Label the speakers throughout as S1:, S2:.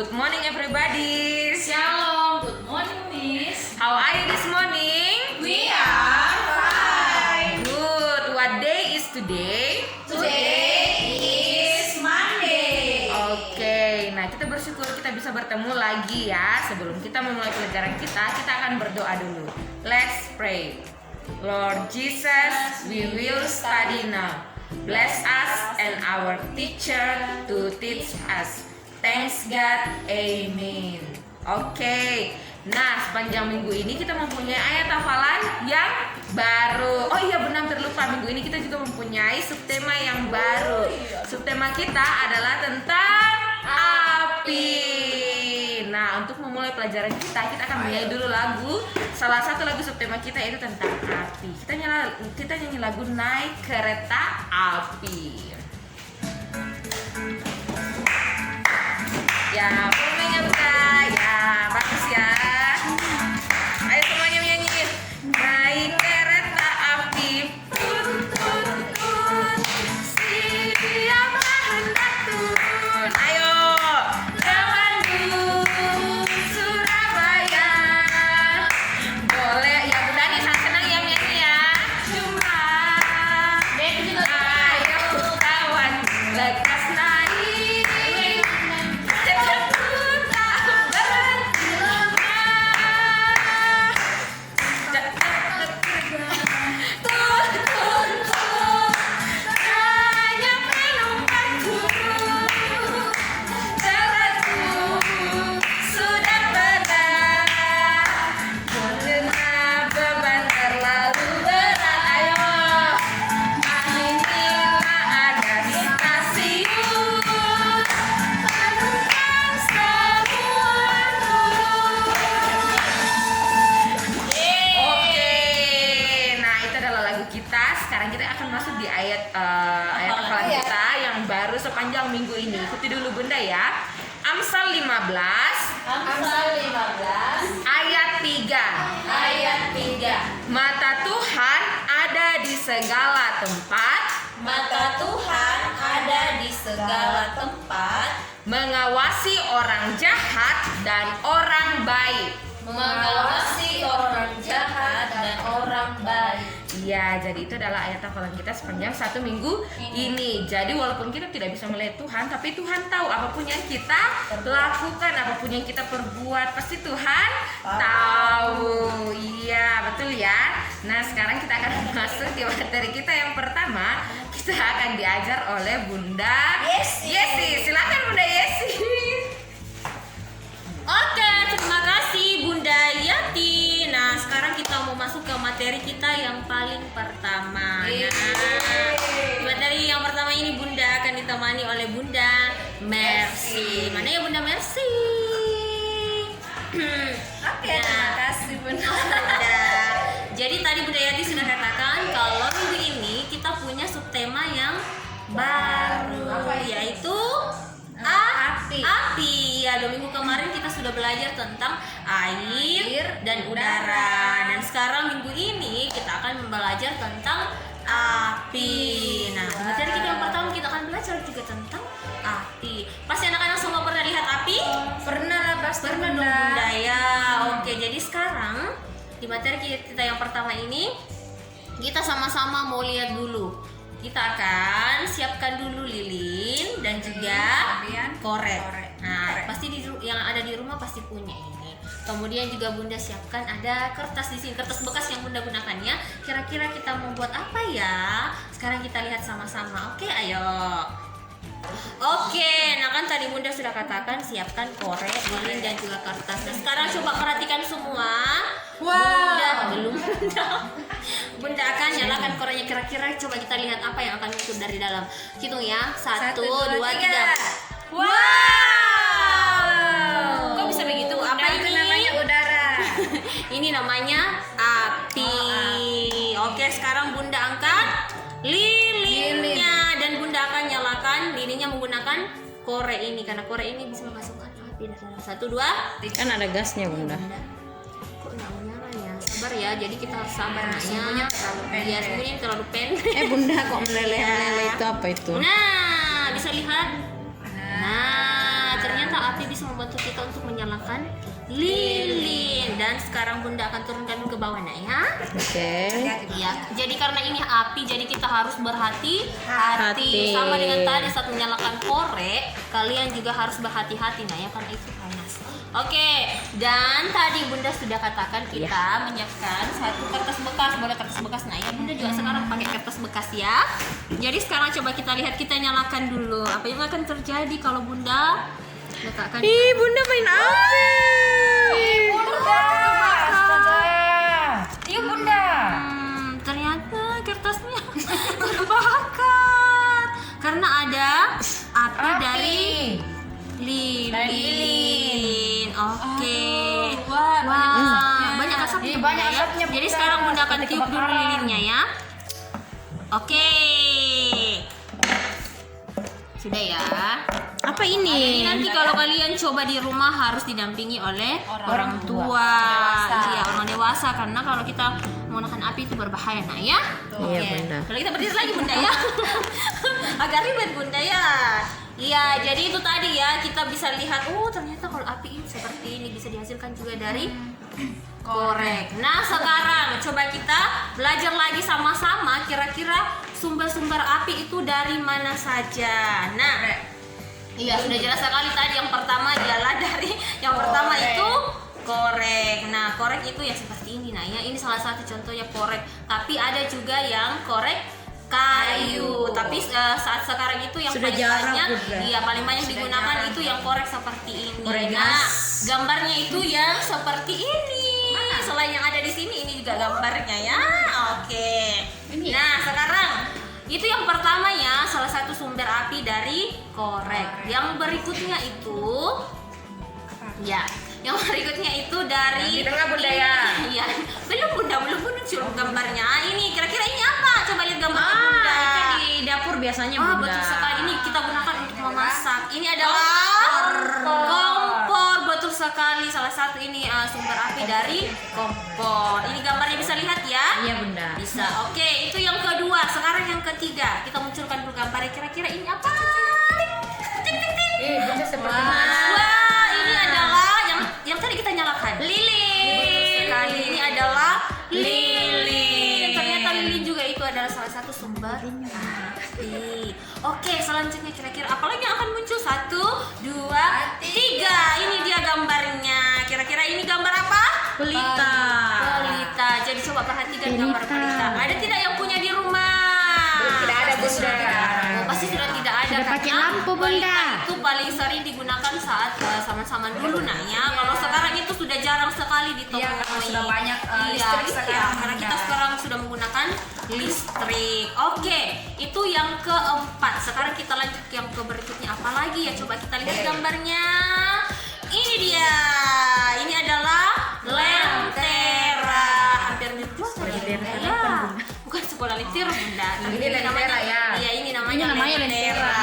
S1: Good morning everybody.
S2: Shalom, good morning Miss.
S1: How are you this morning?
S2: We are fine.
S1: Good. What day is today?
S2: Today is Monday.
S1: Oke, nah kita bersyukur kita bisa bertemu lagi ya. Sebelum kita memulai pelajaran kita akan berdoa dulu. Let's pray. Lord Jesus, we will study now. Bless us and our teacher to teach us. Thanks God, Amen. Oke, nah sepanjang minggu ini kita mempunyai ayat hafalan yang baru. Oh iya benar terlupa, minggu ini kita juga mempunyai subtema yang baru. Subtema kita adalah tentang api. Nah untuk memulai pelajaran kita akan menyanyi dulu lagu. Salah satu lagu subtema kita itu tentang api. Kita nyanyi lagu Naik Kereta Api. Ya, volumenya buka. Ya, bagus ya. Ayo semuanya menyanyi. Naik kereta api, tut tut tut. Siap hendak turun. Ayo, ke Bandung, Surabaya. Boleh ya, Bunda nih senang ya menyanyi ya. Cuma, ayo kawan, lekas naik. Sekarang kita akan masuk di ayat hafalan kita yang baru sepanjang minggu ini. Ikuti dulu Bunda ya. Amsal 15 ayat 3. Mata Tuhan ada di segala tempat.
S2: Mata Tuhan ada di segala tempat,
S1: Mengawasi orang jahat dan orang baik.
S2: mengawasi orang jahat dan orang baik.
S1: Iya, jadi itu adalah ayat hafalan kita sepanjang satu minggu ini. Jadi walaupun kita tidak bisa melihat Tuhan, tapi Tuhan tahu apapun yang kita lakukan, apapun yang kita perbuat, pasti Tuhan tahu. Iya, betul ya. Nah, sekarang kita akan masuk di materi kita yang pertama. Kita akan diajar oleh Bunda Yesi. Silakan Bunda Yesi.
S3: Oke, terima kasih Bunda Yati. Nah, sekarang kita mau masuk ke materi kita yang paling pertama. Nah, materi yang pertama ini Bunda akan ditemani oleh Bunda Mercy. Mana ya Bunda Mercy?
S2: Oke, terima kasih Bunda.
S3: Jadi tadi Bunda Yati sudah katakan kalau minggu ini kita punya subtema yang baru, yaitu api. Ya, 2 minggu kemarin kita sudah belajar tentang air dan udara. Dan sekarang minggu ini kita akan belajar tentang api. Nah, materi kita yang pertama kita akan belajar juga tentang api. Pasti anak-anak semua pernah lihat api?
S1: Pernah lah, pasti
S3: Pernah dong Bunda ya. Oke, jadi sekarang di materi kita yang pertama ini kita sama-sama mau lihat dulu. Kita akan siapkan dulu lilin dan juga korek. Nah, pasti yang ada di rumah pasti punya ini. Kemudian juga Bunda siapkan ada kertas di sini, kertas bekas yang Bunda gunakannya. Kira-kira kita mau buat apa ya? Sekarang kita lihat sama-sama. Oke, ayo. Oke, nah kan tadi Bunda sudah katakan siapkan korek, lilin dan juga kertas. Nah, sekarang coba perhatikan semua. Bunda belum. Bunda akan nyalakan koreknya. Kira-kira coba kita lihat apa yang akan muncul dari dalam. Hitung ya. 1, 2, 3. Wow. Kok bisa begitu? Apa ini?
S1: Namanya udara.
S3: Ini namanya api. Oke, sekarang Bunda angkat lilinnya dan Bunda akan nyalakan lilinnya menggunakan korek ini karena korek ini bisa memasukkan api dalam 1, 2.
S1: Kan ada gasnya Bunda.
S3: Kok nggak mau nyala ya? Sabar ya, jadi kita harus sabar naknya. Biar sembunyinya terlalu pendek.
S1: Bunda kok meleleh-meleleh itu apa itu?
S3: Nah, bisa lihat. Nah, ternyata api bisa bisa membantu kita untuk menyalakan lilin. Dan sekarang Bunda akan turunkan dulu ke bawah nak ya.
S1: Oke.
S3: Ya, jadi karena ini api, jadi kita harus berhati-hati.
S1: Hati.
S3: Sama dengan tadi saat menyalakan korek, kalian juga harus berhati-hati nah ya, karena itu panas. Oke, dan tadi Bunda sudah katakan kita menyiapkan satu kertas bekas, boleh kertas bekas nah ya. Bunda juga sekarang pakai kertas bekas ya. Jadi sekarang coba kita lihat, kita nyalakan dulu. Apa yang akan terjadi kalau Bunda letakkan?
S1: Ih, Bunda main api.
S2: Bunda, astaga. Yuk Bunda.
S3: Ternyata kertasnya terbakar karena ada api dari lilin. Oke.
S2: Wah,
S3: Banyak asapnya.
S2: Iya, banyak
S3: Bunda, ya.
S2: asapnya,
S3: Jadi
S2: Bunda.
S3: sekarang Bunda akan
S2: Seperti
S3: tiup dulu
S2: kebakaran.
S3: lilinnya ya. Oke. Sudah ya.
S1: Apa
S3: Ini
S1: ini?
S3: nanti kalau kalian coba di rumah harus didampingi oleh orang tua.
S2: Dewasa.
S3: Iya, orang dewasa, karena kalau kita menggunakan api itu berbahaya nah ya.
S1: Iya, Bunda.
S3: Kalau kita berdiri lagi Bunda ya. Agak ribet Bunda ya. Iya, jadi itu tadi ya, kita bisa lihat, oh ternyata kalau api ini seperti ini bisa dihasilkan juga dari korek. Nah, sekarang coba kita belajar lagi sama-sama kira-kira sumber-sumber api itu dari mana saja. Nah, iya sudah jelas sekali tadi, yang pertama adalah dari pertama itu korek. Nah, korek itu ya seperti ini nah ya. Ini salah satu contohnya korek. Tapi ada juga yang korek kayu. Tapi saat sekarang itu yang
S1: Sudah
S3: paling
S1: jarang,
S3: banyak,
S1: Bunda.
S3: iya paling banyak
S2: Sudah
S3: digunakan
S2: jarang.
S3: itu yang korek seperti ini.
S1: Korek
S3: Nah,
S1: gas.
S3: gambarnya itu yang seperti ini. Selain yang ada di sini, ini juga gambarnya ya. Oke. Nah, sekarang itu yang pertama ya, salah satu sumber api dari korek. Yang berikutnya itu ya, yang berikutnya itu dari
S1: Yang di tengah, Bunda, ya?
S3: Iya. Belum Bunda suruh gambarnya. Ini kira-kira ini apa? Coba lihat gambarnya Bunda.
S1: Itu di dapur biasanya,
S3: Ah,
S1: Bunda.
S3: betul sekali. Ini kita gunakan untuk memasak. Ini adalah kompor. Betul sekali. Salah satu ini sumber api dari kompor. Ini gambarnya bisa lihat ya?
S1: Iya, Bunda.
S3: Bisa. Oke, itu yang kedua. Sekarang yang ketiga. Kita munculkan dulu gambarnya. Kira-kira ini apa? Tik, tik, tik.
S1: Bunda seperti
S3: Wah, ini adalah yang tadi kita nyalakan. Lilin. Sekali. Ini adalah lilin. Ternyata lilin juga itu adalah salah satu sumber api. Oke, selanjutnya kira-kira apa lagi yang akan muncul? 1, 2, 3. Ini dia gambarnya. Kira-kira ini gambar apa?
S1: pelita.
S3: Pelita. Jadi coba perhatikan gambar pelita. Ada tidak yang punya di rumah?
S1: Tidak ada, Bunda.
S3: Oh, pasti sudah tidak ada.
S1: Sudah pakai
S3: karena
S1: lampu, Bunda.
S3: pelita itu paling sering digunakan saat sama-sama dulu nah ya. Kalau sekarang itu sudah jarang sekali ditemui.
S2: Iya, karena sudah banyak
S3: Iya,
S2: listrik sekarang,
S3: karena kita
S2: Bunda.
S3: sekarang sudah menggunakan listrik. Oke, itu yang keempat. Sekarang kita lanjut ke yang ke berikutnya. Apa lagi ya? Coba kita lihat gambarnya. Ini dia. Ini adalah lentera. Hampir mirip
S1: Lentera
S3: ya.
S1: apa, Bunda?
S3: Bukan sekolah lentera Bunda. Tapi
S1: Ini lentera,
S3: namanya,
S1: ya.
S3: Iya, ini namanya,
S1: Ini namanya lentera.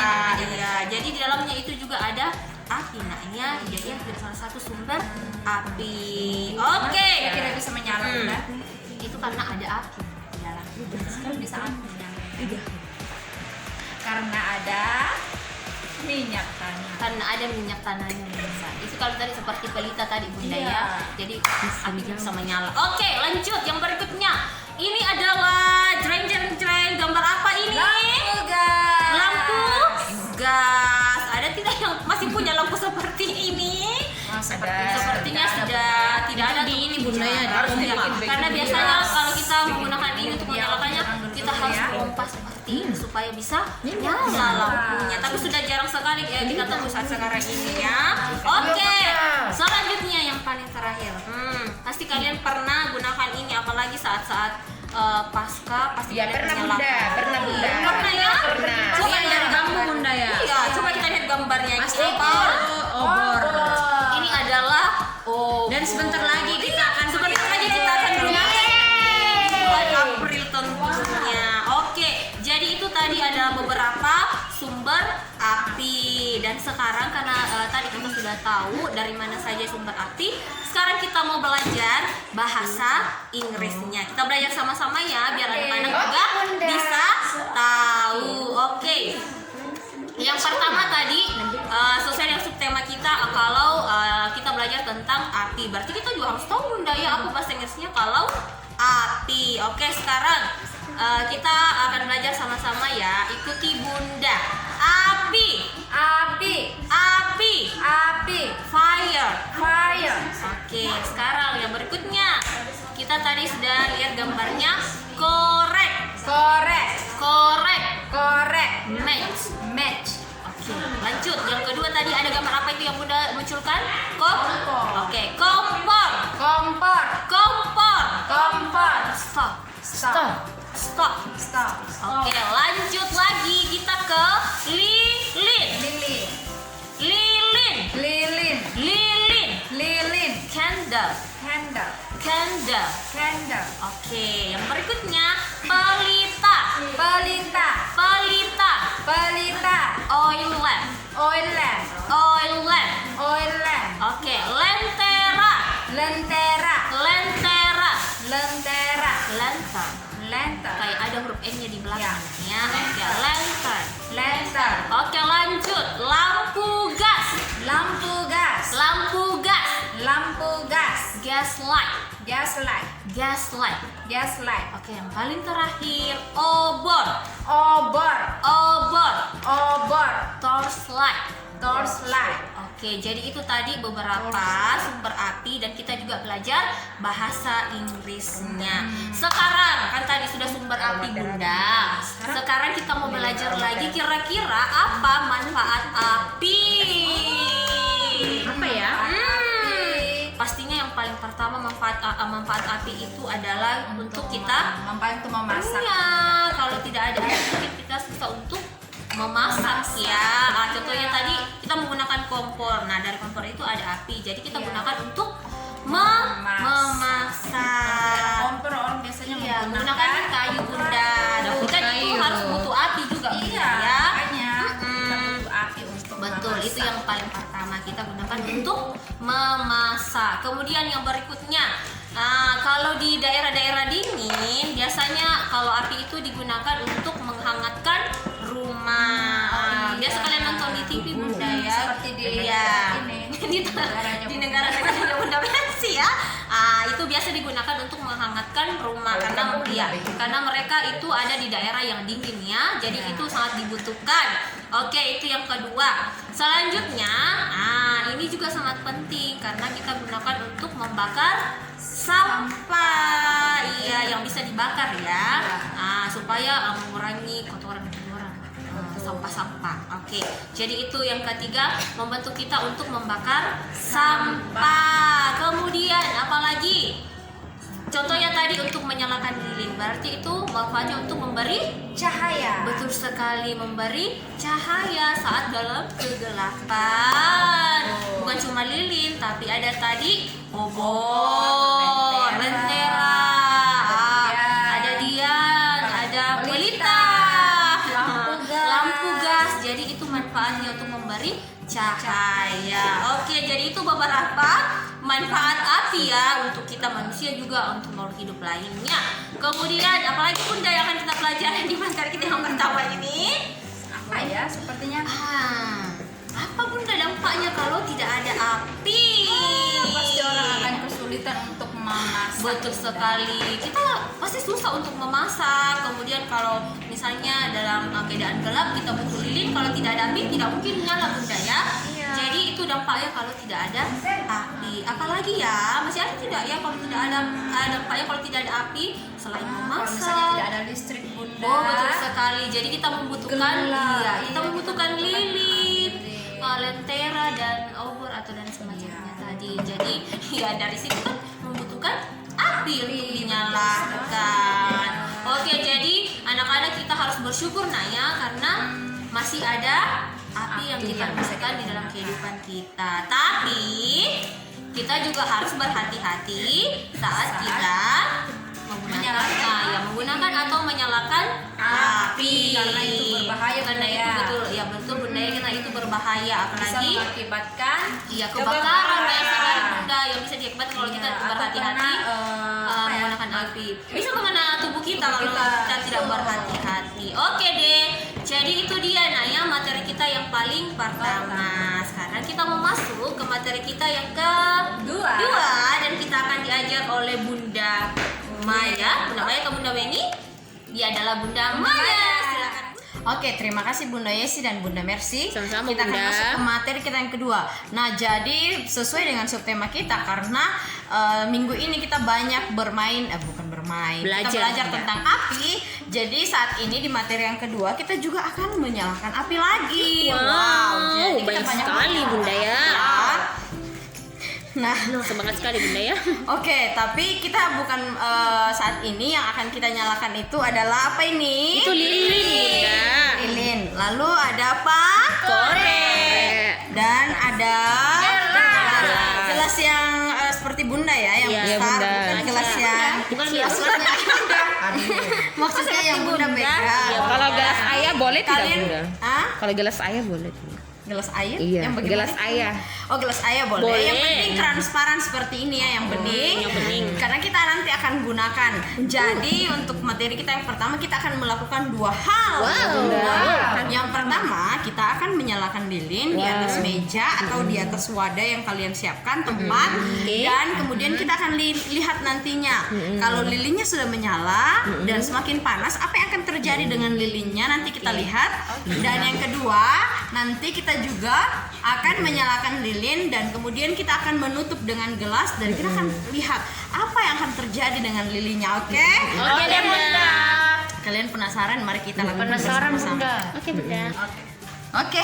S3: Iya, jadi di dalamnya itu juga ada api nah ya. Jadi itu salah satu sumber api. Oke.
S2: Tidak bisa menyala Bunda.
S3: Itu karena ada api di dalam.
S2: Sekarang bisa api menyala. Karena ada minyak tanah.
S3: Karena ada minyak tanahnya bisa. Itu kalau tadi seperti pelita tadi Bunda
S2: Iya.
S3: ya. Jadi api bisa menyala. Oke, lanjut yang berikutnya. Ini adalah jreng. Gambar apa ini?
S2: Lampu gas.
S3: Lampu gas. Ada tidak yang masih punya lampu seperti ini? Sepertinya sudah tidak ada
S1: Di
S3: tuh.
S1: ini, Bunda, ya,
S3: Harus
S1: harus
S3: dibikin.
S1: dibikin
S3: Karena
S1: baju
S3: biasanya
S1: gas.
S3: kalau kita menggunakan ini untuk menyalakannya, kita harus pompa seperti ini supaya bisa nyala lampunya. Tapi sudah jarang sekali kita temui saat sekarang ini ya. Oke, selanjutnya yang paling terakhir. Pasti kalian pernah gunakan ini, apalagi saat-saat pasca pasti
S1: Ya,
S3: kalian
S1: pernah, Bunda.
S3: menyalakan.
S1: Pernah, Bunda.
S3: Pernah ya?
S1: Pernah.
S3: Coba
S1: Ini
S3: dari
S1: dari
S3: kamu
S1: gambar, Bunda, ya?
S3: Iya, coba kita lihat gambarnya.
S1: Pasti
S3: Ini apa?
S1: obor.
S3: Ini adalah
S1: Dan sebentar lagi kita akan
S3: sebentar lagi kita akan bulan April tentunya. Oke, jadi itu tadi adalah beberapa sumber api. Dan sekarang karena tadi kita sudah tahu dari mana saja sumber api, sekarang kita mau belajar bahasa Inggrisnya. Kita belajar sama-sama ya, biar anak-anak juga bisa tahu. Oke. Yang pertama tadi sesuai dengan subtema kita, kalau kita belajar tentang api, berarti kita juga harus tahu Bunda ya apa bahasa Inggrisnya kalau api. Oke, sekarang kita akan belajar sama-sama ya. Ikuti Bunda. Api,
S2: Api.
S3: api,
S2: Api.
S3: fire.
S2: Fire.
S3: Oke, sekarang yang berikutnya. Kita tadi sudah lihat gambarnya. Korek,
S2: Korek.
S3: korek,
S2: Korek.
S3: match.
S2: Match.
S3: Oke, lanjut. Yang kedua tadi ada gambar apa itu yang Bunda munculkan?
S2: Kompor.
S3: Oke, kompor,
S2: Kompor.
S3: kompor.
S2: Kompor.
S3: Stop,
S2: Stop.
S3: stop.
S2: Stop.
S3: Oke, lanjut lagi kita ke lilin,
S2: Lilin.
S3: lilin,
S2: Lilin.
S3: lilin,
S2: Lilin.
S3: candle,
S2: Candle.
S3: candle.
S2: Candle.
S3: Oke, yang berikutnya pelita,
S2: Pelita.
S3: pelita,
S2: Pelita.
S3: oil lamp,
S2: Oil lamp.
S3: oil lamp.
S2: Oil lamp.
S3: Oke, lentera,
S2: Lentera.
S3: lentera,
S2: Lentera.
S3: lantern.
S2: Lantern.
S3: Kayak ada huruf N-nya di belakang ya. Oke, lantern.
S2: Lantern.
S3: Oke, lanjut. Lampu gas,
S2: Lampu gas.
S3: lampu gas,
S2: Lampu gas.
S3: gas light,
S2: Gas light.
S3: gas light.
S2: Gas light.
S3: Oke, yang paling terakhir obor,
S2: Obor.
S3: obor,
S2: Obor.
S3: torchlight.
S2: Torchlight.
S3: Oke, jadi itu tadi beberapa sumber api dan kita juga belajar bahasa Inggrisnya. Sekarang kan tadi sudah sumber api Bunda. Sekarang kita mau belajar lagi kira-kira apa manfaat api.
S1: Apa ya?
S3: Pastinya yang paling pertama manfaat api itu adalah untuk kita
S2: Untuk memasak.
S3: Iya, kalau tidak ada api mungkin kita susah untuk memasak ya. Contohnya tadi kita menggunakan kompor. Nah, dari kompor itu ada api. Jadi kita
S2: Iya.
S3: gunakan untuk memasak.
S2: Kompor orang biasanya
S3: Iya, menggunakan kayu Bunda. Dan kita itu
S1: kayu.
S3: harus butuh api juga Bunda,
S2: Iya,
S3: ya.
S2: makanya kita butuh api untuk
S3: Betul,
S2: memasak.
S3: itu yang paling pertama kita gunakan untuk memasak. Kemudian yang berikutnya, kalau di daerah-daerah dingin, biasanya kalau api itu digunakan untuk menghangatkan rumah. Biasa kalian nonton di TV Bunda ya.
S2: Seperti di
S3: Iya.
S2: ini.
S3: di negara-negara Bunda Mersi ya. Itu biasa digunakan untuk menghangatkan rumah karena mereka itu ada di daerah yang dingin ya. Jadi itu sangat dibutuhkan. Oke, itu yang kedua. Selanjutnya, ini juga sangat penting karena kita gunakan untuk membakar sampah. Iya, yang bisa dibakar ya. Supaya mengurangi kotoran sampah-sampah. Oke, jadi itu yang ketiga, membantu kita untuk membakar sampah. Kemudian apalagi? Contohnya tadi untuk menyalakan lilin, berarti itu manfaatnya untuk memberi
S2: Cahaya.
S3: betul sekali, memberi cahaya saat dalam kegelapan. Bukan cuma lilin, tapi ada tadi obor, lentera, ada dian, ada pelita, lampu gas. Jadi itu manfaatnya untuk memberi cahaya. Oke, jadi itu beberapa manfaat api ya untuk kita manusia juga untuk makhluk hidup lainnya. Kemudian apalagi Bunda yang akan kita pelajari di materi kita yang pertama ini?
S2: Apa ya? Sepertinya
S3: Apa Bunda dampaknya kalau tidak ada api?
S2: pasti orang akan kesulitan untuk memasak.
S3: Betul sekali. Kita pasti susah untuk memasak. Kemudian kalau misalnya dalam keadaan gelap kita butuh lilin, kalau tidak ada api tidak mungkin menyala Bunda ya.
S2: Iya.
S3: Jadi itu dampaknya kalau tidak ada api. Apalagi ya, masih ada tidak ya kalau tidak ada dampaknya kalau tidak ada api selain
S2: Kalau
S3: memasak.
S2: misalnya tidak ada listrik Bunda.
S3: Oh, betul sekali. Jadi kita membutuhkan
S2: Gelap.
S3: kita membutuhkan lilin, lentera dan obor atau dan semacamnya tadi. Jadi ya dari situ kan membutuhkan api untuk dinyalakan. Oke, jadi anak-anak kita harus bersyukur nak ya karena masih ada api yang kita gunakan di dalam kehidupan kita. Tapi kita juga harus berhati-hati saat kita menggunakan atau menyalakan api
S2: karena itu berbahaya
S3: karena
S2: Bunda
S3: itu
S2: ya.
S3: betul Bunda ya, karena itu berbahaya
S2: Bisa
S3: apalagi
S2: mengakibatkan
S3: kebakaran banyak sekali Bunda yang bisa diakibatkan kalau kita
S2: Atau
S3: berhati-hati
S2: kena,
S3: menggunakan api, bisa mengena tubuh kita kalau kita tidak berhati-hati. Oke deh, Jadi itu dia nak ya materi kita yang paling pertama. Sekarang kita mau masuk ke materi kita yang kedua dan kita akan diajar oleh Bunda Maya. Bunda Maya atau Bunda Weni? Dia adalah Bunda Maya. Silakan.
S2: Oke, terima kasih Bunda Yesi dan Bunda Mercy.
S3: Sama-sama,
S2: kita akan
S3: Bunda.
S2: masuk ke materi kita yang kedua. Nah, jadi sesuai dengan subtema kita karena minggu ini kita banyak bukan bermain, kita
S3: Belajar,
S2: belajar
S3: Bunda.
S2: tentang api. Jadi saat ini di materi yang kedua kita juga akan menyalakan api lagi.
S3: Wow,
S2: jadi kita
S3: baik
S2: banyak
S3: sekali,
S2: belajar.
S3: Bunda ya.
S2: Nah,
S3: Semangat sekali Bunda ya.
S2: oke, tapi kita bukan saat ini yang akan kita nyalakan itu adalah apa ini?
S3: Itu lilin Bunda.
S2: Lilin. Lalu ada apa?
S3: Korek.
S2: Dan ada
S3: Gelas.
S2: gelas yang seperti Bunda ya, yang
S3: Iya,
S2: besar,
S1: Bunda.
S2: bukan gelas yang
S3: Bukan gelas
S2: maksudnya yang Bunda pegang.
S3: Iya,
S1: Kalau gelas ayah boleh tidak
S2: Kalian,
S1: Bunda?
S2: ah?
S1: Kalau gelas ayah boleh tidak?
S2: Gelas air?
S1: Iya,
S2: Yang bagaimana
S1: gelas
S2: itu?
S1: ayah.
S2: Oh, gelas ayah boleh.
S3: Boleh.
S2: Yang penting transparan seperti ini ya, yang bening.
S3: yang bening.
S2: Karena kita nanti akan gunakan. Jadi untuk materi kita yang pertama kita akan melakukan dua hal.
S3: Wow.
S2: Yang pertama kita akan menyalakan lilin di atas meja atau di atas wadah yang kalian siapkan tempat. Dan kemudian kita akan lihat nantinya. Kalau lilinnya sudah menyala dan semakin panas, apa yang akan terjadi dengan lilinnya nanti kita lihat. Dan yang kedua, nanti kita juga akan menyalakan lilin dan kemudian kita akan menutup dengan gelas dan kita akan lihat apa yang akan terjadi dengan lilinnya. Oke?
S3: Oke deh, Bunda.
S2: Kalian penasaran? Mari kita lakukan
S1: Penasaran
S2: bersama-sama.
S1: Bunda.
S3: Oke Bunda.
S2: Oke,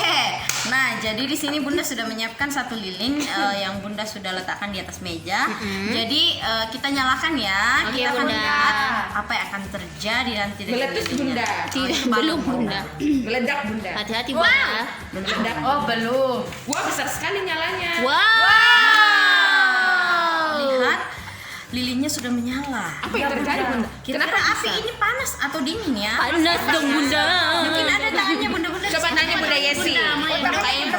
S2: nah jadi di sini Bunda sudah menyiapkan satu lilin yang Bunda sudah letakkan di atas meja. Jadi kita nyalakan ya.
S3: Oke,
S2: Kita akan
S3: Bunda.
S2: lihat apa yang akan terjadi nanti dengan
S1: Meletus
S2: lilinnya.
S1: Bunda.
S3: Tidak, belum Bunda.
S1: Meledak Bunda.
S3: Hati-hati Bunda.
S1: Meledak.
S2: Oh belum.
S1: Wah, besar sekali nyalanya.
S3: Wow.
S2: Lihat, lilinnya sudah menyala.
S1: Apa yang terjadi Bunda?
S2: Kira-kira api ini panas atau dingin ya?
S3: Panas dong Bunda.
S2: Mungkin ada tangannya Bunda-Bunda.
S1: Coba tanya Bunda Yesi.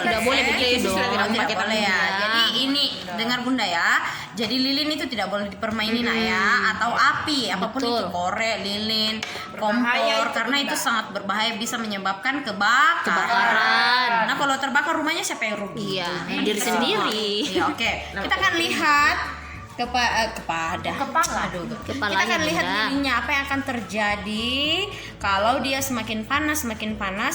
S3: Udah boleh begitu
S1: Sudah
S3: dong.
S1: tidak pakai
S2: boleh ya.
S3: tangan.
S2: Jadi ini dengar Bunda ya. Jadi lilin itu tidak boleh dipermainin nak ya, atau api apapun
S3: Betul.
S2: itu, korek, lilin,
S1: Berbahaya
S2: kompor,
S1: itu,
S2: karena
S1: Bunda.
S2: itu sangat berbahaya, bisa menyebabkan kebakaran. Nah kalau terbakar rumahnya siapa yang rugi?
S3: Iya, diri sendiri.
S2: Iya oke. Kita akan lihat kepala. Aduh.
S3: Kepalanya,
S2: Kita akan lihat
S3: Bunda.
S2: lilinnya apa yang akan terjadi kalau dia semakin panas.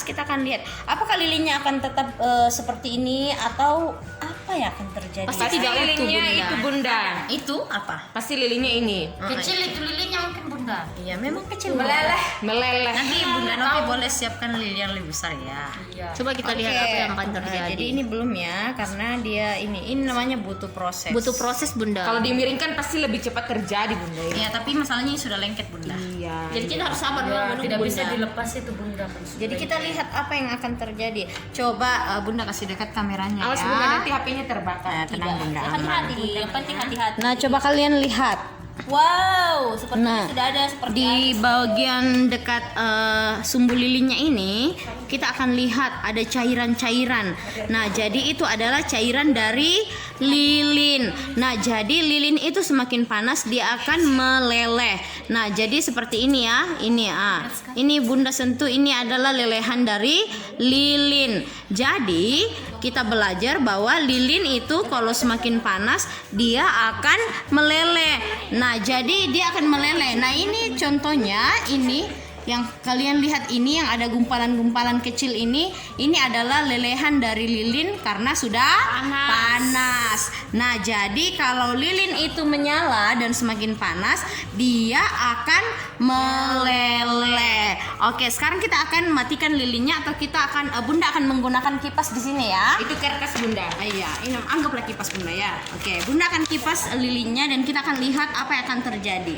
S2: Kita akan lihat apakah lilinnya akan tetap seperti ini atau apa yang akan terjadi.
S3: Pasti
S1: Pasti
S3: tidak utuh,
S1: lilinnya
S3: Bunda.
S1: itu Bunda.
S2: Itu apa?
S1: Pasti lilinnya ini.
S2: Kecil
S4: itu lilinnya mungkin Bunda.
S2: Iya memang kecil.
S1: Meleleh.
S2: Nanti Bunda Novi boleh siapkan lilin yang lebih besar ya.
S3: Coba kita lihat
S2: Oke.
S3: apa yang akan terjadi.
S2: Jadi ini belum ya, karena dia ini namanya butuh proses.
S3: butuh proses Bunda.
S1: Kalau dimiringkan pasti lebih cepat terjadi Bunda ya.
S2: Ya tapi masalahnya ini sudah lengket Bunda.
S1: Iya.
S3: Jadi kita harus sabar dulu menunggu
S4: Tidak bisa
S3: Bunda.
S4: dilepas itu Bunda.
S2: Jadi kita lihat apa yang akan terjadi. Coba Bunda kasih dekat kameranya
S1: Awas
S2: ya.
S1: Bunda nanti HP-nya terbakar.
S2: Nah, tenang Bunda. aman.
S3: Hati-hati, yang penting hati-hati.
S2: Nah coba kalian lihat
S3: Wow, sepertinya
S2: Nah,
S3: sudah ada seperti
S2: di bagian dekat sumbu lilinnya ini kita akan lihat ada cairan-cairan. Nah jadi itu adalah cairan dari lilin. Nah jadi lilin itu semakin panas dia akan meleleh. Nah jadi seperti ini ya. Ini Bunda sentuh, ini adalah lelehan dari lilin. Jadi kita belajar bahwa lilin itu kalau semakin panas dia akan meleleh. Nah, jadi dia akan meleleh. Nah, ini contohnya ini yang kalian lihat ini yang ada gumpalan-gumpalan kecil ini adalah lelehan dari lilin karena sudah panas. Nah, jadi kalau lilin itu menyala dan semakin panas, dia akan meleleh. Oke, sekarang kita akan matikan lilinnya atau kita akan Bunda akan menggunakan kipas di sini ya.
S1: Itu kertas Bunda.
S2: Iya, ini anggaplah kipas Bunda ya. Oke, Bunda akan kipas lilinnya dan kita akan lihat apa yang akan terjadi.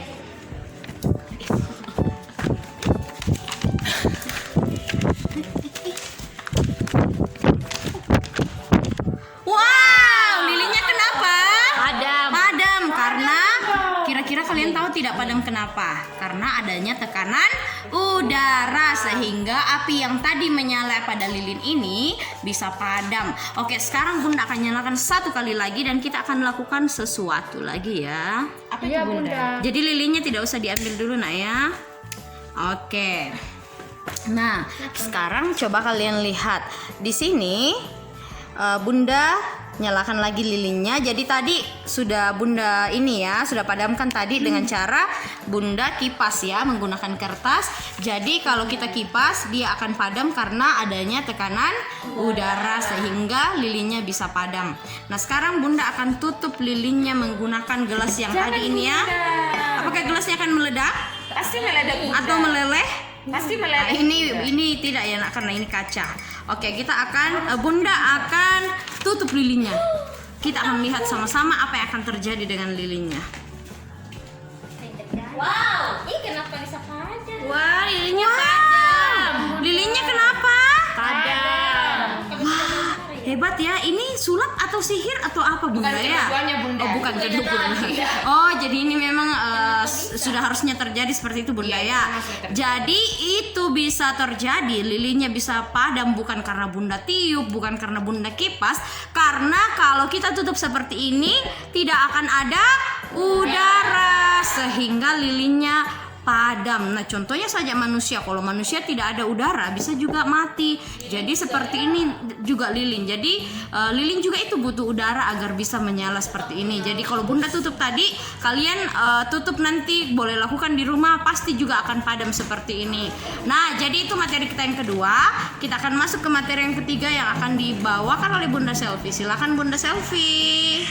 S2: Wow, lilinnya kenapa? Padam karena kira-kira kalian tahu tidak padam kenapa? Karena adanya tekanan udara sehingga api yang tadi menyala pada lilin ini bisa padam. Oke, sekarang Bunda akan nyalakan satu kali lagi dan kita akan melakukan sesuatu lagi ya.
S1: Apa itu Bunda?
S2: Jadi lilinnya tidak usah diambil dulu nak ya. Oke. Nah, sekarang coba kalian lihat di sini, Bunda nyalakan lagi lilinnya. Jadi tadi sudah Bunda ini ya, sudah padamkan tadi dengan cara Bunda kipas ya, menggunakan kertas. Jadi kalau kita kipas dia akan padam karena adanya tekanan udara sehingga lilinnya bisa padam. Nah, sekarang Bunda akan tutup lilinnya menggunakan gelas yang tadi ini ya. Apakah gelasnya akan meledak
S1: Pasti meledak Bunda.
S2: atau meleleh?
S1: Pasti
S2: Nah,
S1: meledak.
S2: ini tidak ya nak, karena ini kaca. Oke, kita akan Bunda akan tutup lilinnya. Kita akan lihat sama-sama apa yang akan terjadi dengan lilinnya.
S3: Wow, ini kenapa bisa padam?
S2: Wah, lilinnya padam. Lilinnya kenapa?
S1: Padam.
S2: Wah, hebat ya. Ini sulap atau sihir atau apa Bunda
S1: Bukan
S2: ya?
S1: kedua-duanya, Bunda.
S2: Oh, bukan kedua-duanya. Oh, jadi ini memang sudah harusnya terjadi seperti itu Bunda
S1: Iya,
S2: ya.
S1: memang sudah terjadi.
S2: Jadi itu bisa terjadi, lilinnya bisa padam bukan karena Bunda tiup, bukan karena Bunda kipas, karena kalau kita tutup seperti ini tidak akan ada udara sehingga lilinnya padam. Nah, contohnya saja manusia. Kalau manusia tidak ada udara bisa juga mati. Jadi seperti ini juga lilin. Jadi lilin juga itu butuh udara agar bisa menyala seperti ini. Jadi kalau Bunda tutup tadi, kalian tutup nanti boleh lakukan di rumah, pasti juga akan padam seperti ini. Nah, jadi itu materi kita yang kedua. Kita akan masuk ke materi yang ketiga yang akan dibawakan oleh Bunda Selfie. Silakan Bunda Selfie.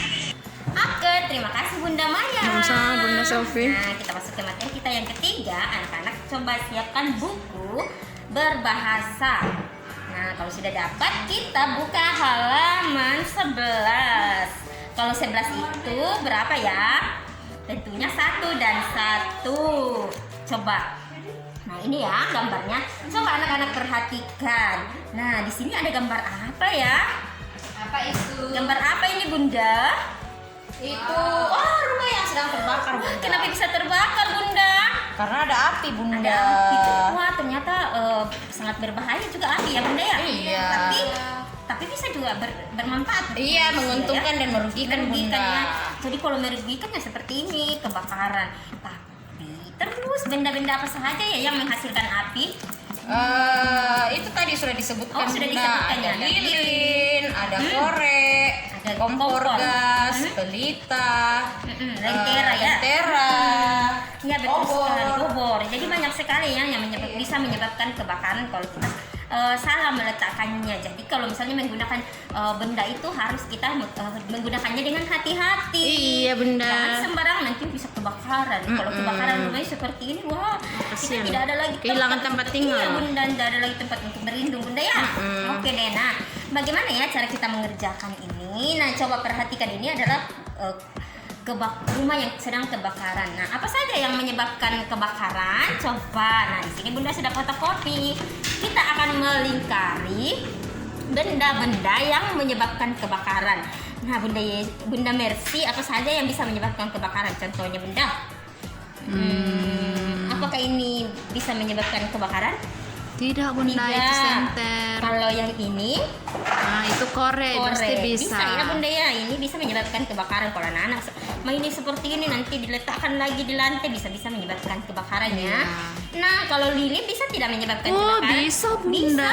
S3: Oke, terima kasih Bunda Maya.
S2: Sama-sama, Bunda Selfie.
S3: Nah, kita masuk ke materi kita yang ketiga. Anak-anak coba siapkan buku berbahasa. Nah, kalau sudah dapat, kita buka halaman 11. Kalau 11 itu berapa ya? Tentunya 1 dan 1. Coba. Nah, ini ya gambarnya. Coba anak-anak perhatikan. Nah, di sini ada gambar apa ya?
S1: Apa itu?
S3: Gambar apa ini Bunda?
S1: Itu rumah yang sedang terbakar Bunda.
S3: Kenapa bisa terbakar Bunda?
S1: Karena ada api Bunda.
S3: Ada api. Wah, ternyata sangat berbahaya juga api ya Bunda ya.
S1: Iya.
S3: Tapi bisa juga bermanfaat.
S1: Iya, menguntungkan
S3: ya.
S1: dan merugikan
S3: Merugikan
S1: Bunda.
S3: ya. Jadi kalau merugikan ya seperti ini, kebakaran. Tapi terus benda-benda apa saja ya yang menghasilkan api?
S1: Itu tadi sudah disebutkan.
S3: Oh, sudah
S1: Bunda.
S3: disebutkan ya.
S1: Ada lilin, ada korek,
S3: Ada
S1: kompor
S3: kompor.
S1: gas, pelita,
S3: Lentera ya.
S1: lentera.
S3: Iya betul
S1: Obor.
S3: sekali, obor. Jadi banyak sekali ya yang bisa menyebabkan kebakaran kalau kita salah meletakkannya. Jadi kalau misalnya menggunakan benda itu harus kita menggunakannya dengan hati-hati.
S2: Iya, Bunda.
S3: Jangan sembarang nanti bisa kebakaran. Kalau kebakaran rumahnya seperti ini, wah kita
S2: Kasihan.
S3: tidak ada lagi
S2: Kehilangan tempat tinggal.
S3: Iya Bunda, tidak ada lagi tempat untuk berlindung Bunda ya. Oke deh, nah bagaimana ya cara kita mengerjakan ini? Nah coba perhatikan, ini adalah rumah yang sedang kebakaran. Nah, apa saja yang menyebabkan kebakaran? Coba. Nah, di sini Bunda sudah fotokopi. Kita akan melingkari benda-benda yang menyebabkan kebakaran. Nah, Bunda Mercy, apa saja yang bisa menyebabkan kebakaran? Contohnya Bunda. Apakah ini bisa menyebabkan kebakaran?
S2: Tidak Bunda, itu
S3: Tidak.
S2: senter.
S3: Kalau yang ini
S2: Nah, itu korek, pasti bisa.
S3: ya Bunda ya, ini bisa menyebabkan kebakaran. Kalau anak-anak ini seperti ini nanti diletakkan lagi di lantai bisa menyebabkan kebakaran ya. Nah, kalau lilin bisa tidak menyebabkan
S2: Oh,
S3: kebakaran?
S2: bisa, Bunda.
S3: Bisa.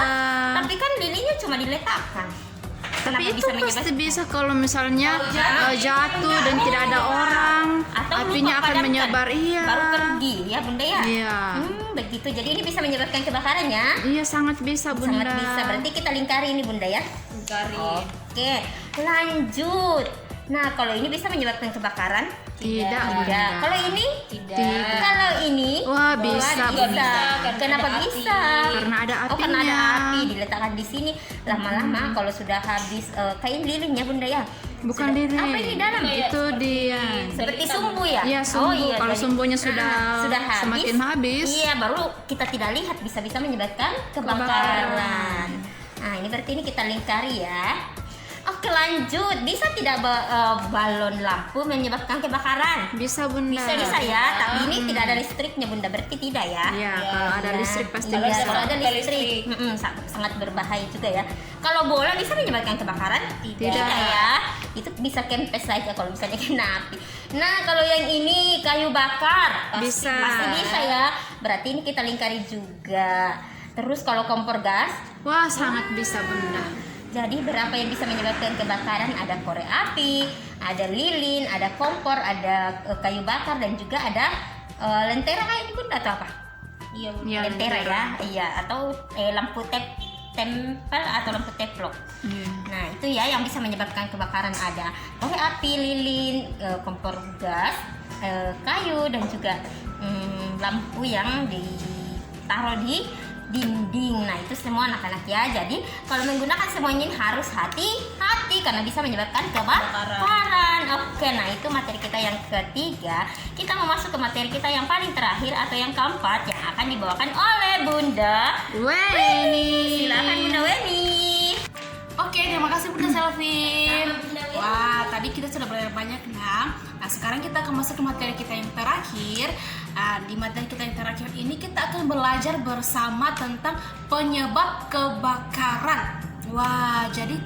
S3: Tapi kan lilinnya cuma diletakkan.
S2: Tapi
S3: Kenapa
S2: itu pasti bisa kalau misalnya jatuh dan tidak ada orang,
S3: Atau
S2: apinya
S3: lupa
S2: akan
S3: padamkan,
S2: menyebar. Iya.
S3: baru pergi ya Bunda ya.
S2: Iya.
S3: Begitu. Jadi ini bisa menyebabkan kebakaran ya.
S2: Iya, sangat bisa Bunda.
S3: Sangat bisa. Berarti kita lingkari ini Bunda ya.
S1: Lingkari.
S3: Oke, lanjut. Nah, kalau ini bisa menyebabkan kebakaran?
S2: Tidak, Bunda.
S3: Tidak. Kalau ini?
S2: Tidak.
S3: Kalau ini?
S2: Wah, bisa,
S3: Bunda.
S2: Bunda.
S3: Kenapa
S1: ada api.
S3: bisa?
S2: Karena ada
S3: Oh, karena ada
S2: apinya.
S3: api diletakkan di sini. Lama-lama kalau sudah habis kain lilinnya Bunda ya.
S2: Bukan diri.
S3: Apa ini dalam?
S2: Itu dia.
S3: Seperti sumbu ya?
S2: Iya, sumbu. Kalau
S3: jadi-
S2: sumbunya sudah
S3: habis,
S2: semakin habis.
S3: Iya, baru kita tidak lihat bisa-bisa menyebabkan kebakaran. Nah, ini berarti ini kita lingkari ya. Oke, lanjut. Bisa tidak balon lampu menyebabkan kebakaran?
S2: Bisa Bunda.
S3: Bisa ya, tapi ini tidak ada listriknya Bunda, berarti tidak ya?
S2: Iya, kalau ada listrik pasti
S3: Iya,
S2: bisa.
S3: kalau ada listrik, sangat berbahaya juga ya. Kalau bola bisa menyebabkan kebakaran?
S2: Tidak.
S3: ya. Itu bisa kempes saja kalau misalnya kena api. Nah, kalau yang ini kayu bakar,
S2: Bisa.
S3: pasti bisa ya. Berarti ini kita lingkari juga. Terus kalau kompor gas,
S2: Wah, sangat bisa Bunda.
S3: jadi berapa yang bisa menyebabkan kebakaran? Ada korek api, ada lilin, ada kompor, ada kayu bakar, dan juga ada lentera kayak ini Bunda atau apa? Iya,
S2: Iya,
S3: lentera
S2: lentera.
S3: ya. Iya, atau lampu tempel atau lampu teplok. Nah, itu ya yang bisa menyebabkan kebakaran, ada korek api, lilin, kompor gas, kayu, dan juga lampu yang ditaruh di dinding. Nah, itu semua anak-anak ya. Jadi kalau menggunakan semuanya ini harus hati-hati karena bisa menyebabkan kebakaran. Oke, nah itu materi kita yang ketiga. Kita mau masuk ke materi kita yang paling terakhir atau yang keempat yang akan dibawakan oleh Bunda
S2: Weni.
S3: Silakan Bunda Weni.
S5: Oke, terima kasih Bunda Selvin.
S3: Bunda Weni.
S5: Wah, tadi kita sudah belajar banyak Nah, sekarang kita akan masuk ke materi kita yang terakhir. Di materi kita yang terakhir ini kita akan belajar bersama tentang penyebab kebakaran. Wah, jadi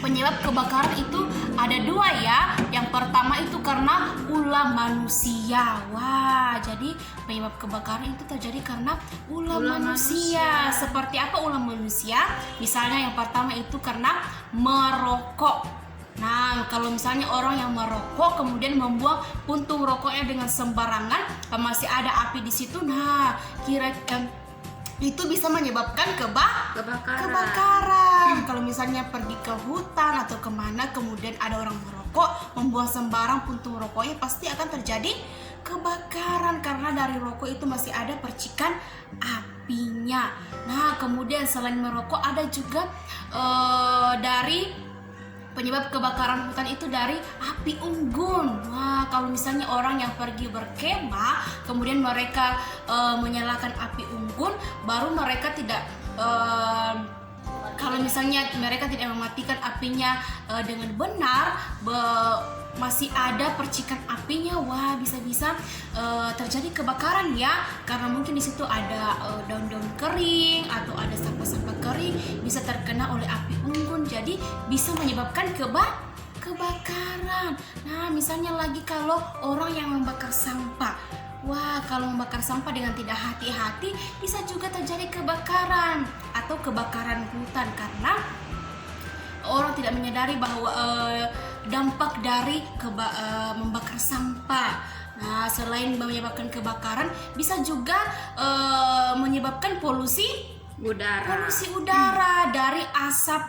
S5: penyebab kebakaran itu ada dua ya. Yang pertama itu karena ulah manusia. Wah, jadi penyebab kebakaran itu terjadi karena ulah manusia. Seperti apa ulah manusia? Misalnya yang pertama itu karena merokok. Nah, kalau misalnya orang yang merokok kemudian membuang puntung rokoknya dengan sembarangan, masih ada api di situ. Nah, itu bisa menyebabkan kebakaran. Kalau misalnya pergi ke hutan atau kemana kemudian ada orang merokok membuang sembarang puntung rokoknya, pasti akan terjadi kebakaran karena dari rokok itu masih ada percikan apinya. Nah, kemudian selain merokok ada juga dari penyebab kebakaran hutan itu dari api unggun. Wah, kalau misalnya orang yang pergi berkemah, kemudian mereka menyalakan api unggun, baru mereka tidak kalau misalnya mereka tidak mematikan apinya dengan benar, masih ada percikan apinya, wah bisa-bisa terjadi kebakaran ya, karena mungkin di situ ada daun-daun kering atau ada sampah-sampah kering bisa terkena oleh api unggun, jadi bisa menyebabkan kebakaran. Nah, misalnya lagi kalau orang yang membakar sampah, wah kalau membakar sampah dengan tidak hati-hati bisa juga terjadi kebakaran atau kebakaran hutan karena orang tidak menyadari bahwa dampak dari membakar sampah. Nah, selain menyebabkan kebakaran, bisa juga menyebabkan polusi udara dari asap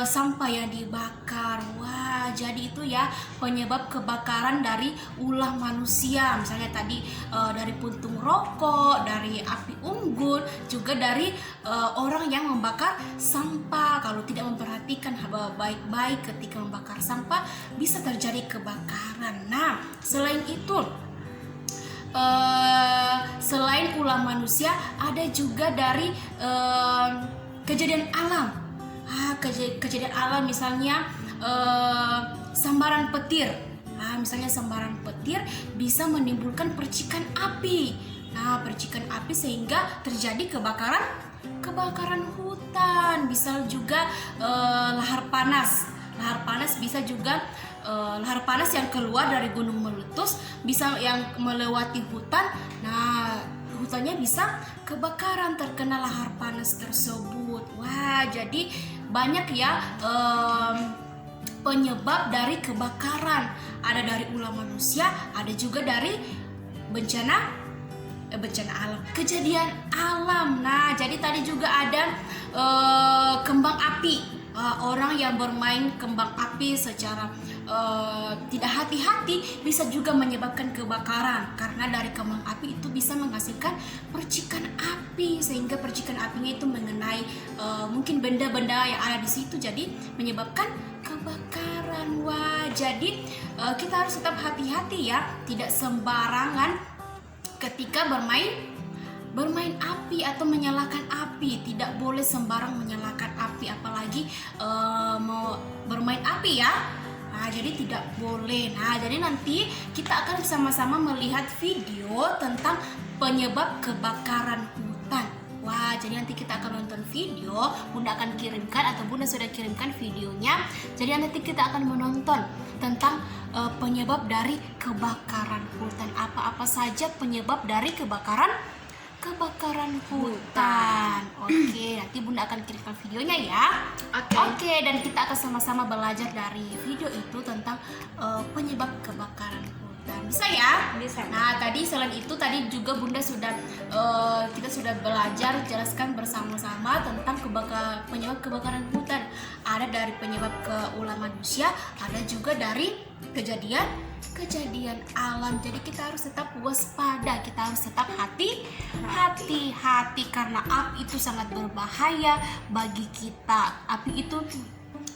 S5: sampah yang dibakar. Wah, jadi itu ya penyebab kebakaran dari ulah manusia. Misalnya tadi dari puntung rokok, dari api unggun, juga dari orang yang membakar sampah. Kalau tidak memperhatikan baik-baik ketika membakar sampah, bisa terjadi kebakaran. Nah, selain itu, selain ulah manusia, ada juga dari kejadian alam. Kejadian alam misalnya sambaran petir. Misalnya sambaran petir bisa menimbulkan percikan api. Nah, percikan api sehingga terjadi kebakaran hutan. Bisa juga lahar panas. Lahar panas bisa juga lahar panas yang keluar dari gunung meletus, bisa yang melewati hutan. Nah, hutannya bisa kebakaran terkena lahar panas tersebut. Wah, jadi banyak ya penyebab dari kebakaran. Ada dari ulah manusia, ada juga dari bencana alam, kejadian alam. Nah, jadi tadi juga ada kembang api. Orang yang bermain kembang api secara tidak hati-hati bisa juga menyebabkan kebakaran karena dari kembang api itu bisa menghasilkan percikan api sehingga percikan apinya itu mengenai mungkin benda-benda yang ada di situ, jadi menyebabkan kebakaran. Wah, jadi kita harus tetap hati-hati ya, tidak sembarangan ketika bermain api atau menyalakan api. Tidak boleh sembarang menyalakan api, apalagi mau bermain api ya. Nah, jadi tidak boleh. Nah, jadi nanti kita akan sama-sama melihat video tentang penyebab kebakaran hutan. Wah, jadi nanti kita akan nonton video, Bunda akan kirimkan atau Bunda sudah kirimkan videonya. Jadi nanti kita akan menonton tentang penyebab dari kebakaran hutan. Apa-apa saja penyebab dari kebakaran kebakaran hutan. Oke, nanti Bunda akan kirimkan videonya ya. Oke, dan kita akan sama-sama belajar dari video itu tentang penyebab kebakaran hutan. Bisa ya?
S3: Bisa.
S5: Nah, tadi selain itu tadi juga Bunda sudah kita sudah belajar jelaskan bersama-sama tentang penyebab kebakaran hutan. Ada dari penyebab keulah manusia, ada juga dari kejadian alam. Jadi kita harus tetap waspada, kita harus tetap hati-hati karena api itu sangat berbahaya bagi kita. Api itu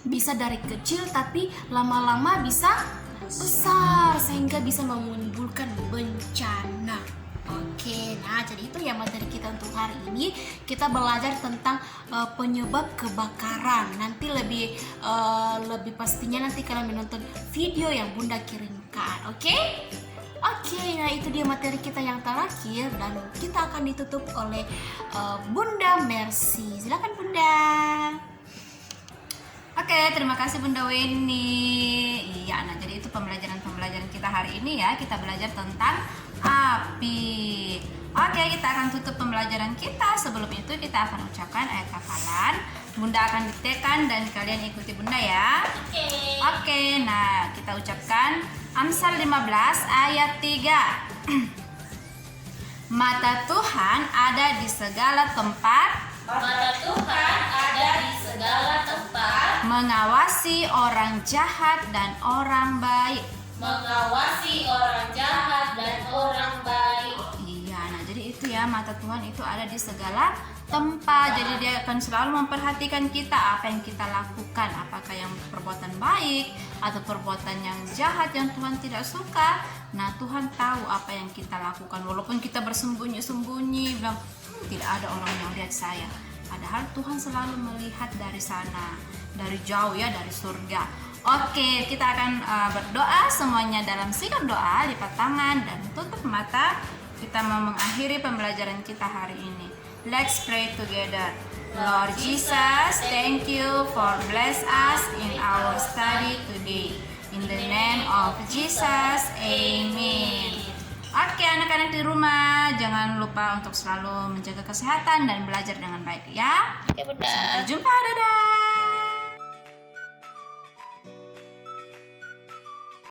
S5: bisa dari kecil tapi lama-lama bisa besar sehingga bisa menimbulkan bencana. Oke, nah jadi itu ya materi kita untuk hari ini. Kita belajar tentang penyebab kebakaran. Nanti lebih pastinya nanti kalian menonton video yang Bunda kirimkan. Oke, nah itu dia materi kita yang terakhir dan kita akan ditutup oleh Bunda Mercy. Silakan Bunda.
S4: Oke, terima kasih Bunda Weni. Iya, nah jadi itu pembelajaran kita hari ini ya. Kita belajar tentang api. Oke, kita akan tutup pembelajaran kita. Sebelum itu kita akan ucapkan ayat hafalan. Bunda akan diktekan dan kalian ikuti Bunda ya. Oke, nah kita ucapkan Amsal 15 ayat 3. Mata Tuhan ada di segala tempat,
S3: Mata Tuhan ada di segala tempat,
S4: mengawasi orang jahat dan orang baik.
S3: mengawasi orang jahat dan orang baik.
S4: Iya, nah jadi itu ya, mata Tuhan itu ada di segala tempat. Jadi dia akan selalu memperhatikan kita, apa yang kita lakukan, apakah yang perbuatan baik atau perbuatan yang jahat yang Tuhan tidak suka. Nah, Tuhan tahu apa yang kita lakukan, walaupun kita bersembunyi-sembunyi bilang tidak ada orang yang lihat saya, padahal Tuhan selalu melihat dari sana, dari jauh ya, dari surga. Oke, kita akan berdoa semuanya dalam sikap doa, lipat tangan dan tutup mata. Kita mau mengakhiri pembelajaran kita hari ini. Let's pray together. Lord Jesus, thank you for bless us in our study today. In the name of Jesus, amen. Oke, anak-anak di rumah, jangan lupa untuk selalu menjaga kesehatan dan belajar dengan baik ya.
S3: Oke, Bunda.
S4: Sampai jumpa, dadah.